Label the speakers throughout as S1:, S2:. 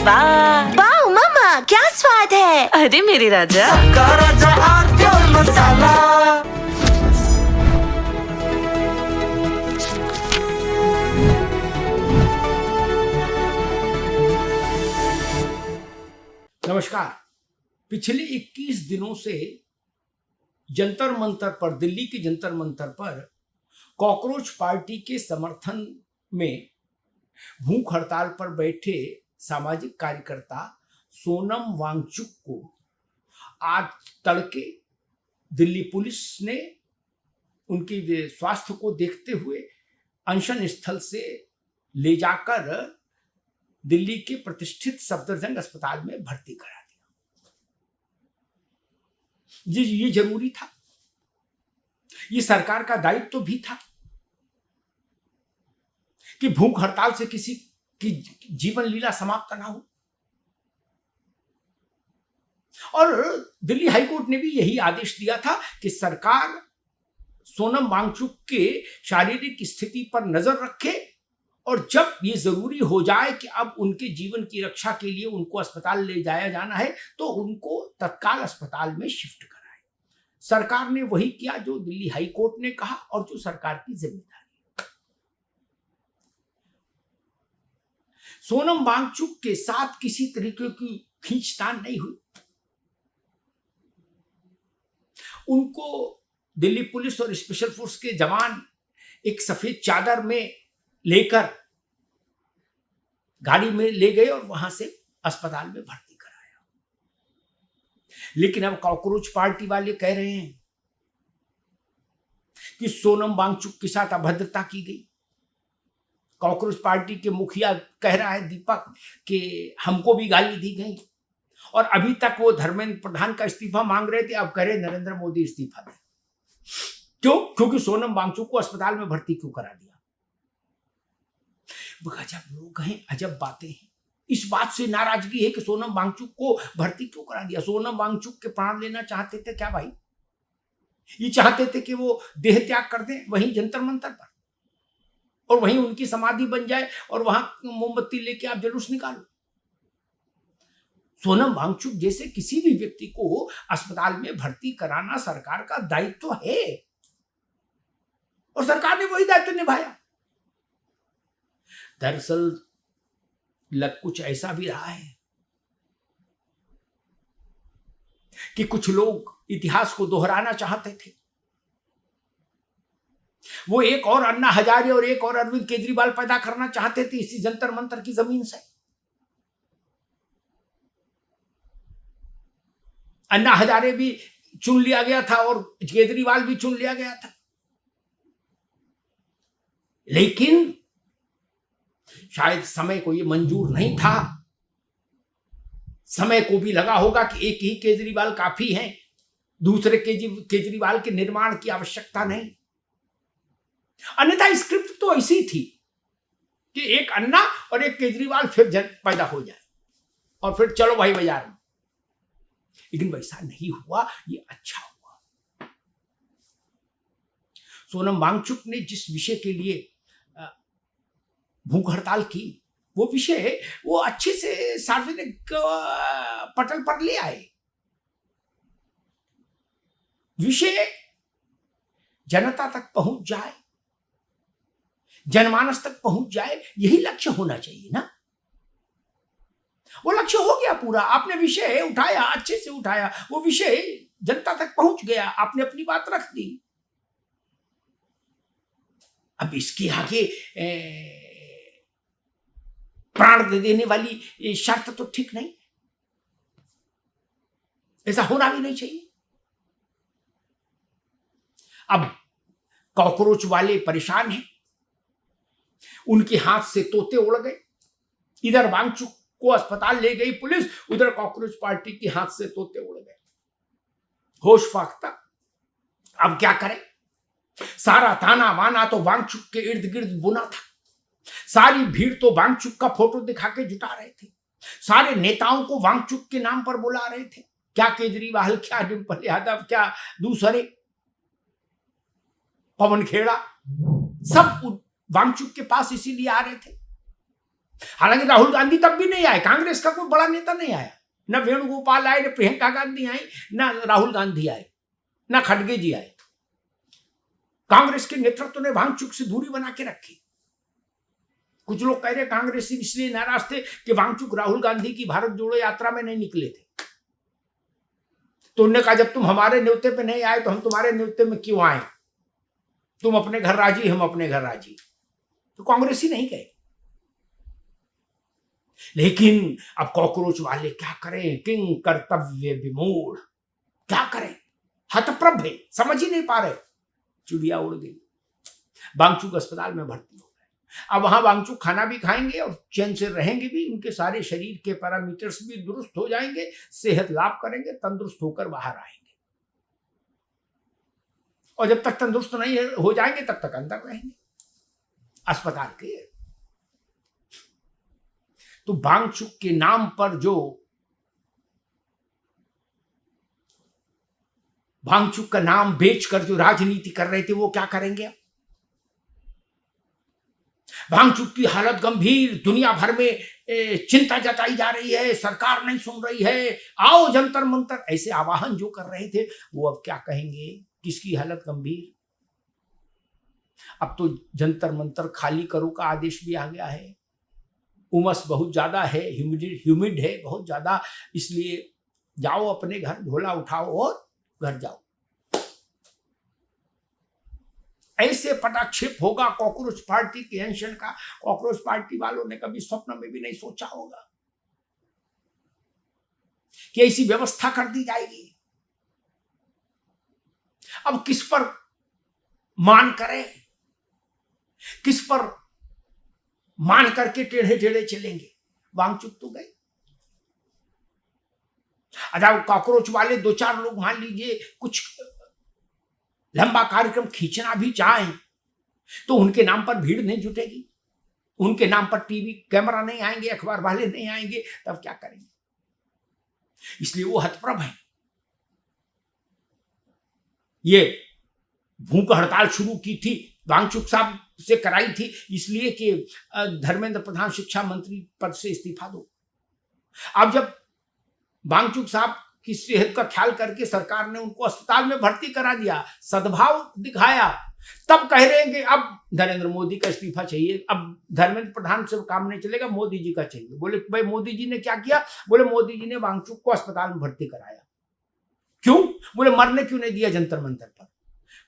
S1: वाह
S2: वाह मम्मा, क्या स्वाद है।
S1: अरे मेरे राजा,
S3: सबका राजा आरती और मसाला।
S4: नमस्कार। पिछले 21 दिनों से जंतर मंतर पर, दिल्ली के जंतर मंतर पर कॉकरोच पार्टी के समर्थन में भूख हड़ताल पर बैठे सामाजिक कार्यकर्ता सोनम वांगचुक को आज तड़के दिल्ली पुलिस ने उनकी स्वास्थ्य को देखते हुए अनशन स्थल से ले जाकर दिल्ली के प्रतिष्ठित सफदरजंग अस्पताल में भर्ती करा दिया। जी, ये जरूरी था, ये सरकार का दायित्व भी था कि भूख हड़ताल से किसी की जीवन लीला समाप्त ना हो। और दिल्ली हाईकोर्ट ने भी यही आदेश दिया था कि सरकार सोनम वांगचुक के शारीरिक स्थिति पर नजर रखे और जब ये जरूरी हो जाए कि अब उनके जीवन की रक्षा के लिए उनको अस्पताल ले जाया जाना है तो उनको तत्काल अस्पताल में शिफ्ट कराए। सरकार ने वही किया जो दिल्ली हाईकोर्ट ने कहा और जो सरकार की जिम्मेदारी। सोनम वांगचुक के साथ किसी तरीके की खींचतान नहीं हुई। उनको दिल्ली पुलिस और स्पेशल फोर्स के जवान एक सफेद चादर में लेकर गाड़ी में ले गए और वहां से अस्पताल में भर्ती कराया। लेकिन अब कॉकरोच पार्टी वाले कह रहे हैं कि सोनम वांगचुक के साथ अभद्रता की गई। कॉकरोच पार्टी के मुखिया कह रहा है दीपक कि हमको भी गाली दी गई और अभी तक वो धर्मेंद्र प्रधान का इस्तीफा मांग रहे थे, अब कह रहे नरेंद्र मोदी इस्तीफा दें। क्यों? क्योंकि सोनम वांगचुक को अस्पताल में भर्ती क्यों करा दिया। गजब लोग हैं, अजब बातें हैं। इस बात से नाराजगी है कि सोनम वांगचुक को भर्ती क्यों करा दिया। सोनम वांगचुक के प्राण लेना चाहते थे क्या भाई? ये चाहते थे कि वो देह त्याग कर दें वहीं जंतर मंतर पर और वहीं उनकी समाधि बन जाए और वहां मोमबत्ती लेके आप जुलूस निकालो। सोनम वांगचुक जैसे किसी भी व्यक्ति को अस्पताल में भर्ती कराना सरकार का दायित्व है और सरकार ने वही दायित्व निभाया। दरअसल लग कुछ ऐसा भी रहा है कि कुछ लोग इतिहास को दोहराना चाहते थे। वो एक और अन्ना हजारे और एक और अरविंद केजरीवाल पैदा करना चाहते थे इसी जंतर मंतर की जमीन से। अन्ना हजारे भी चुन लिया गया था और केजरीवाल भी चुन लिया गया था, लेकिन शायद समय को यह मंजूर नहीं था। समय को भी लगा होगा कि एक ही केजरीवाल काफी है, दूसरे केजरीवाल के निर्माण की आवश्यकता नहीं। अन्यथा स्क्रिप्ट तो ऐसी थी कि एक अन्ना और एक केजरीवाल फिर पैदा हो जाए और फिर चलो भाई बाजार में। लेकिन वैसा नहीं हुआ, ये अच्छा हुआ। सोनम वांगचुक ने जिस विषय के लिए भूख हड़ताल की वो विषय वो अच्छे से सार्वजनिक पटल पर ले आए। विषय जनता तक पहुंच जाए, जनमानस तक पहुंच जाए, यही लक्ष्य होना चाहिए ना। वो लक्ष्य हो गया पूरा। आपने विषय उठाया, अच्छे से उठाया, वो विषय जनता तक पहुंच गया, आपने अपनी बात रख दी। अब इसके आगे प्राण दे देने वाली शर्त तो ठीक नहीं, ऐसा होना भी नहीं चाहिए। अब कॉकरोच वाले परेशान हैं, उनके हाथ से तोते उड़ गए। इधर वांगचुक को अस्पताल ले गई पुलिस, उधर कॉकरोच पार्टी के हाथ से तोते उड़ गए। होश फाख्ता। अब क्या करें? सारा ताना वाना तो वांगचुक के इर्द गिर्द बुना था। सारी भीड़ तो वांगचुक का फोटो दिखा के जुटा रहे थे। सारे नेताओं को वांगचुक के नाम पर बुला रहे थे। क्या केजरीवाल, क्या डिम्पल यादव, क्या दूसरे पवन खेड़ा, सब वांगचुक के पास इसीलिए आ रहे थे हालांकि राहुल गांधी तब भी नहीं आए, कांग्रेस का कोई बड़ा नेता नहीं आया, न वेणुगोपाल आए, न प्रियंका गांधी आई, न राहुल गांधी आए, न खड़गे जी आए। कांग्रेस के नेतृत्व ने वांगचुक से दूरी बना के रखी। कुछ लोग कह रहे कांग्रेस इसलिए नाराज थे कि वांगचुक राहुल गांधी की भारत जोड़ो यात्रा में नहीं निकले थे, तो उन्होंने कहा जब तुम हमारे न्योते पे नहीं आए तो हम तुम्हारे न्योते में क्यों आए, तुम अपने घर राजी, हम अपने घर राजी। तो कांग्रेस ही नहीं गए। लेकिन अब कॉकरोच वाले क्या करें, किंग कर्तव्य विमूढ़, क्या करें, हतप्रभ है, समझ ही नहीं पा रहे। चिड़िया उड़ गई। वांगचुक अस्पताल में भर्ती हो गए। अब वहां वांगचुक खाना भी खाएंगे और चैन से रहेंगे भी, उनके सारे शरीर के पैरामीटर्स भी दुरुस्त हो जाएंगे, सेहत लाभ करेंगे, तंदुरुस्त होकर बाहर आएंगे। और जब तक तंदुरुस्त नहीं हो जाएंगे तब तक अंदर रहेंगे अस्पताल के। तो वांगचुक के नाम पर जो वांगचुक का नाम बेचकर जो राजनीति कर रहे थे वो क्या करेंगे? वांगचुक की हालत गंभीर, दुनिया भर में चिंता जताई जा रही है, सरकार नहीं सुन रही है, आओ जंतर मंतर, ऐसे आवाहन जो कर रहे थे वो अब क्या कहेंगे? किसकी हालत गंभीर? अब तो जंतर मंतर खाली करो का आदेश भी आ गया है। उमस बहुत ज्यादा है, ह्यूमिड है बहुत ज्यादा, इसलिए जाओ अपने घर, झोला उठाओ और घर जाओ। ऐसे पटाक्षेप होगा कॉकरोच पार्टी के अनशन का। कॉकरोच पार्टी वालों ने कभी स्वप्न में भी नहीं सोचा होगा कि ऐसी व्यवस्था कर दी जाएगी। अब किस पर मान करें, किस पर मान करके टेढ़े टेढ़े चलेंगे? वांगचुक तो गए। अच्छा, कॉकरोच वाले दो चार लोग मान लीजिए कुछ लंबा कार्यक्रम खींचना भी चाहें तो उनके नाम पर भीड़ नहीं जुटेगी, उनके नाम पर टीवी कैमरा नहीं आएंगे, अखबार वाले नहीं आएंगे, तब क्या करेंगे? इसलिए वो हतप्रभ है। ये भूख हड़ताल शुरू की थी, वांगचुक साहब से कराई थी, इसलिए कि धर्मेंद्र प्रधान शिक्षा मंत्री पद से इस्तीफा दो। अब जब वांगचुक साहब की सेहत का ख्याल करके सरकार ने उनको अस्पताल में भर्ती करा दिया, सद्भाव दिखाया, तब कह रहे हैं कि अब नरेंद्र मोदी का इस्तीफा चाहिए, अब धर्मेंद्र प्रधान से काम नहीं चलेगा, मोदी जी का चाहिए। बोले भाई मोदी जी ने क्या किया? बोले मोदी जी ने वांगचुक को अस्पताल में भर्ती कराया। क्यों? बोले मरने क्यों नहीं दिया जंतर मंतर पर।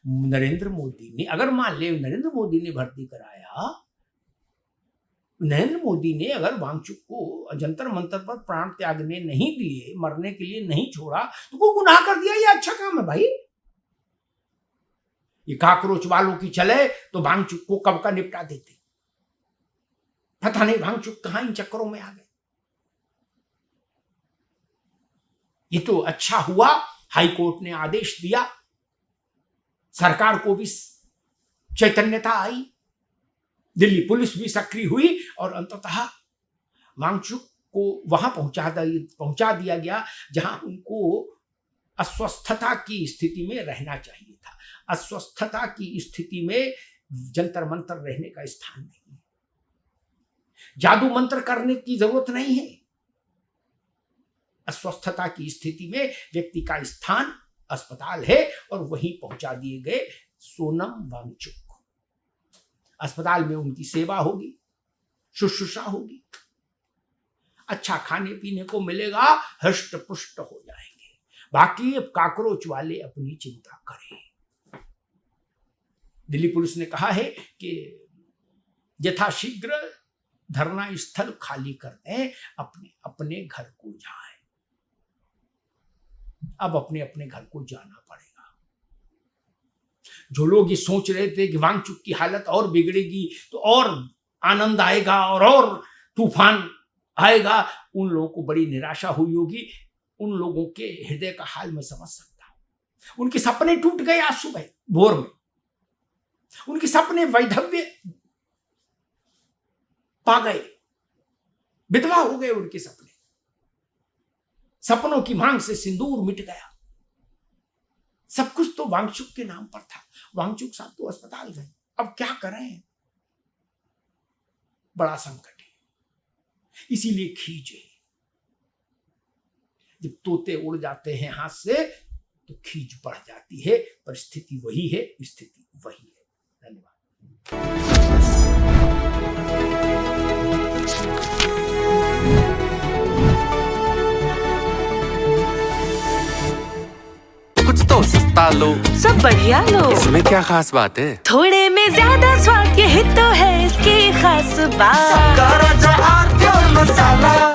S4: नरेंद्र मोदी ने, अगर मान ले नरेंद्र मोदी ने भर्ती कराया, नरेंद्र मोदी ने अगर वांगचुक को जंतर मंतर पर प्राण त्यागने नहीं दिए, मरने के लिए नहीं छोड़ा, तो कोई गुनाह कर दिया? ये अच्छा काम है भाई। ये कॉकरोच वालों की चले तो वांगचुक को कब का निपटा देते। पता नहीं वांगचुक कहां इन चक्करों में आ गए। ये तो अच्छा हुआ हाई कोर्ट ने आदेश दिया, सरकार को भी चैतन्यता आई, दिल्ली पुलिस भी सक्रिय हुई और अंततः वांगचुक को वहां पहुंचा दिया गया जहां उनको अस्वस्थता की स्थिति में रहना चाहिए था। अस्वस्थता की स्थिति में जंतर मंतर रहने का स्थान नहीं है। जादू मंत्र करने की जरूरत नहीं है। अस्वस्थता की स्थिति में व्यक्ति का स्थान अस्पताल है और वहीं पहुंचा दिए गए सोनम वांगचुक को। अस्पताल में उनकी सेवा होगी, शुश्रूषा होगी, अच्छा खाने पीने को मिलेगा, हृष्ट पुष्ट हो जाएंगे। बाकी अब कॉकरोच वाले अपनी चिंता करें। दिल्ली पुलिस ने कहा है कि यथाशीघ्र धरना स्थल खाली कर दें, अपने अपने घर को जाएं। अब अपने अपने घर को जाना पड़ेगा। जो लोग ये सोच रहे थे कि वांगचुक की हालत और बिगड़ेगी तो और आनंद आएगा और तूफान आएगा, उन लोगों को बड़ी निराशा हुई होगी। उन लोगों के हृदय का हाल मैं समझ सकता हूं। उनके सपने टूट गए आज सुबह भोर में, उनके सपने वैधव्य पा गए, विधवा हो गए उनके सपने, सपनों की मांग से सिंदूर मिट गया। सब कुछ तो वांगचुक के नाम पर था। वांगचुक साहब तो अस्पताल गए, अब क्या करें? बड़ा संकट है। इसीलिए खींच है। जब तोते उड़ जाते हैं हाथ से तो खींच बढ़ जाती है। परिस्थिति वही है, स्थिति वही है। धन्यवाद।
S1: कुछ तो सस्ता लो,
S2: सब बढ़िया लो।
S1: इसमें क्या खास बात है?
S2: थोड़े में ज्यादा स्वाद, यही तो है इसकी खास बात।
S3: का राजा आर प्योर मसाला।